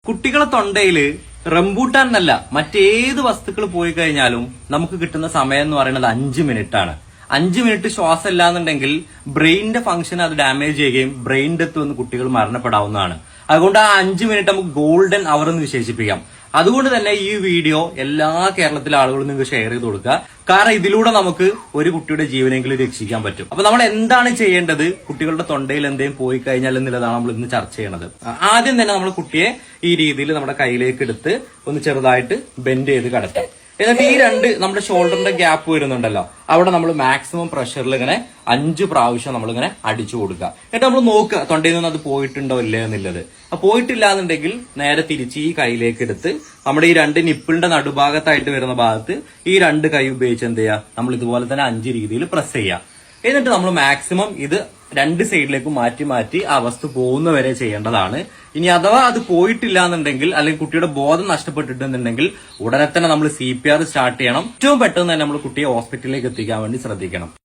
കുട്ടികളെ തൊണ്ടയില് റംബൂട്ടാൻ എന്നല്ല മറ്റേത് വസ്തുക്കൾ പോയി കഴിഞ്ഞാലും നമുക്ക് കിട്ടുന്ന സമയം എന്ന് പറയുന്നത് 5 മിനിറ്റ് ആണ്. 5 മിനിറ്റ് ശ്വാസം ഇല്ലാന്നുണ്ടെങ്കിൽ ബ്രെയിനിന്റെ ഫംഗ്ഷൻ അത് ഡാമേജ് ചെയ്യുകയും ബ്രെയിൻ ഡെത്ത് വന്ന് കുട്ടികൾ മരണപ്പെടാവുന്നതാണ്. അതുകൊണ്ട് ആ 5 മിനിറ്റ് നമുക്ക് ഗോൾഡൻ അവർ എന്ന് വിശേഷിപ്പിക്കാം. അതുകൊണ്ട് തന്നെ ഈ വീഡിയോ എല്ലാ കേരളത്തിലെ ആളുകളും നിങ്ങൾക്ക് ഷെയർ ചെയ്ത് കൊടുക്കുക. കാരണം ഇതിലൂടെ നമുക്ക് ഒരു കുട്ടിയുടെ ജീവനെങ്കിലും രക്ഷിക്കാൻ പറ്റും. അപ്പൊ നമ്മൾ എന്താണ് ചെയ്യേണ്ടത്, കുട്ടികളുടെ തൊണ്ടയിൽ എന്തെങ്കിലും പോയി കഴിഞ്ഞാൽ എന്നുള്ളതാണ് നമ്മൾ ഇന്ന് ചർച്ച ചെയ്യണത്. ആദ്യം തന്നെ നമ്മൾ കുട്ടിയെ ഈ രീതിയിൽ നമ്മുടെ കയ്യിലേക്ക് എടുത്ത് ഒന്ന് ചെറുതായിട്ട് ബെൻഡ് ചെയ്ത് കിടത്താം. എന്നിട്ട് ഈ നമ്മുടെ ഷോൾഡറിന്റെ ഗ്യാപ്പ് വരുന്നുണ്ടല്ലോ, അവിടെ നമ്മൾ മാക്സിമം പ്രഷറിൽ ഇങ്ങനെ 5 പ്രാവശ്യം നമ്മളിങ്ങനെ അടിച്ചു കൊടുക്കുക. എന്നിട്ട് നമ്മൾ നോക്കുക തൊണ്ടയിൽ നിന്ന് അത് പോയിട്ടുണ്ടോ ഇല്ലേ എന്നുള്ളത്. പോയിട്ടില്ല എന്നുണ്ടെങ്കിൽ നേരെ തിരിച്ച് ഈ കൈയിലേക്ക് എടുത്ത് നമ്മുടെ ഈ 2 നിപ്പിളിന്റെ നടുഭാഗത്തായിട്ട് വരുന്ന ഭാഗത്ത് ഈ 2 കൈ ഉപയോഗിച്ച് എന്ത് ചെയ്യുക, നമ്മൾ ഇതുപോലെ തന്നെ 5 രീതിയിൽ പ്രസ് ചെയ്യുക. എന്നിട്ട് നമ്മൾ മാക്സിമം ഇത് 2 സൈഡിലേക്ക് മാറ്റി മാറ്റി ആ വസ്തു പോകുന്നവരെ ചെയ്യേണ്ടതാണ്. ഇനി അഥവാ അത് പോയിട്ടില്ല എന്നുണ്ടെങ്കിൽ അല്ലെങ്കിൽ കുട്ടിയുടെ ബോധം നഷ്ടപ്പെട്ടിട്ടുണ്ടെന്നുണ്ടെങ്കിൽ ഉടനെ തന്നെ നമ്മൾ CPR സ്റ്റാർട്ട് ചെയ്യണം. ഏറ്റവും പെട്ടെന്ന് തന്നെ നമ്മൾ കുട്ടിയെ ഹോസ്പിറ്റലിലേക്ക് എത്തിക്കാൻ വേണ്ടി ശ്രദ്ധിക്കണം.